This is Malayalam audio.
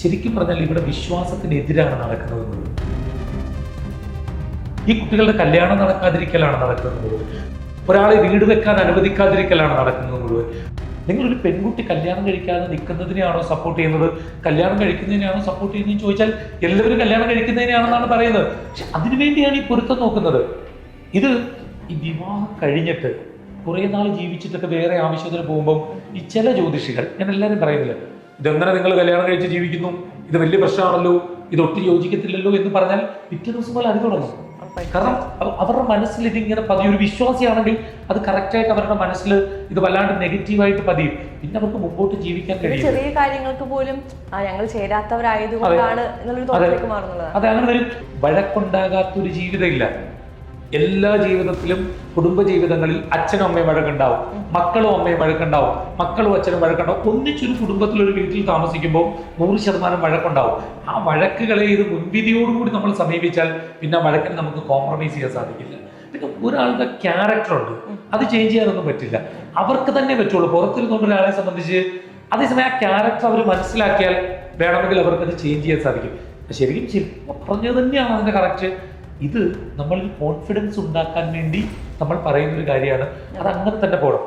ശരിക്കും പറഞ്ഞാൽ ഇവിടെ വിശ്വാസത്തിനെതിരാണ് നടക്കുന്നത്. ഈ കുട്ടികളുടെ കല്യാണം നടക്കാതിരിക്കലാണ് നടക്കുന്നത്, ഒരാളെ വീട് വെക്കാൻ അനുവദിക്കാതിരിക്കലാണ് നടക്കുന്നത് മുഴുവൻ. നിങ്ങളൊരു പെൺകുട്ടി കല്യാണം കഴിക്കാതെ നിൽക്കുന്നതിനെയാണോ സപ്പോർട്ട് ചെയ്യുന്നത്, കല്യാണം കഴിക്കുന്നതിനെയാണോ സപ്പോർട്ട് ചെയ്യുന്നതെന്ന് ചോദിച്ചാൽ എല്ലാവരും കല്യാണം കഴിക്കുന്നതിനെയാണെന്നാണ് പറയുന്നത്. പക്ഷെ അതിനുവേണ്ടിയാണ് ഈ പൊരുത്തം നോക്കുന്നത്. ഇത് ഈ വിവാഹം കഴിഞ്ഞിട്ട് കുറേ നാൾ ജീവിച്ചിട്ടൊക്കെ വേറെ ആവശ്യത്തിന് പോകുമ്പോൾ ഈ ചില ജ്യോതിഷികൾ, ഞാൻ എല്ലാവരും പറയുന്നില്ല, ഇതെങ്ങനെ നിങ്ങൾ കല്യാണം കഴിച്ച് ജീവിക്കുന്നു, ഇത് വലിയ പ്രശ്നമാണല്ലോ, ഇത് ഒട്ടും യോജിക്കത്തില്ലല്ലോ എന്ന് പറഞ്ഞാൽ പിറ്റേ ദിവസം പോലെ അടി തുടങ്ങും. കാരണം അവരുടെ മനസ്സിൽ ഇതിങ്ങനെ പതിയും. ഒരു വിശ്വാസിയാണെങ്കിൽ അത് കറക്റ്റായിട്ട് അവരുടെ മനസ്സിൽ ഇത് വല്ലാണ്ട് നെഗറ്റീവായിട്ട് പതിയും. പിന്നെ അവർക്ക് മുമ്പോട്ട് ജീവിക്കാൻ കഴിയും. ചെറിയ കാര്യങ്ങൾക്ക് പോലും ഞങ്ങൾ ചേരാത്തവരായതുകൊണ്ടാണ് എന്നുള്ളൊരു തോന്നലേക്ക് മാറുന്നത്. അതെ, അങ്ങനെ ഒരു വഴക്കുണ്ടാകാത്തൊരു ജീവിതമില്ല. എല്ലാ ജീവിതത്തിലും, കുടുംബ ജീവിതങ്ങളിൽ അച്ഛനും അമ്മയും വഴക്കുണ്ടാവും, മക്കളും അമ്മയും വഴക്കുണ്ടാവും, മക്കളും അച്ഛനും വഴക്കുണ്ടാവും. ഒന്നിച്ചൊരു കുടുംബത്തിലൊരു വീട്ടിൽ താമസിക്കുമ്പോൾ 100% വഴക്കുണ്ടാവും. ആ വഴക്കുകളെ ഇത് മുൻവിധിയോടുകൂടി നമ്മൾ സമീപിച്ചാൽ പിന്നെ ആ വഴക്കിന് നമുക്ക് കോംപ്രമൈസ് ചെയ്യാൻ സാധിക്കില്ല. പിന്നെ ഒരാളുടെ ക്യാരക്ടറുണ്ട്, അത് ചേഞ്ച് ചെയ്യാനൊന്നും പറ്റില്ല, അവർക്ക് തന്നെ പറ്റുള്ളൂ. പുറത്തിരുന്നുകൊണ്ട് ഒരാളെ സംബന്ധിച്ച് അതേസമയം ആ ക്യാരക്ടർ അവർ മനസ്സിലാക്കിയാൽ വേണമെങ്കിൽ അവർക്കത് ചേഞ്ച് ചെയ്യാൻ സാധിക്കും. ശരിക്കും ശരിക്കും പറഞ്ഞത് തന്നെയാണ് അതിൻ്റെ കറക്റ്റ്. ഇത് നമ്മളിൽ കോൺഫിഡൻസ് ഉണ്ടാക്കാൻ വേണ്ടി നമ്മൾ പറയുന്നൊരു കാര്യമാണ്. അത് അങ്ങനെ തന്നെ പോകണം.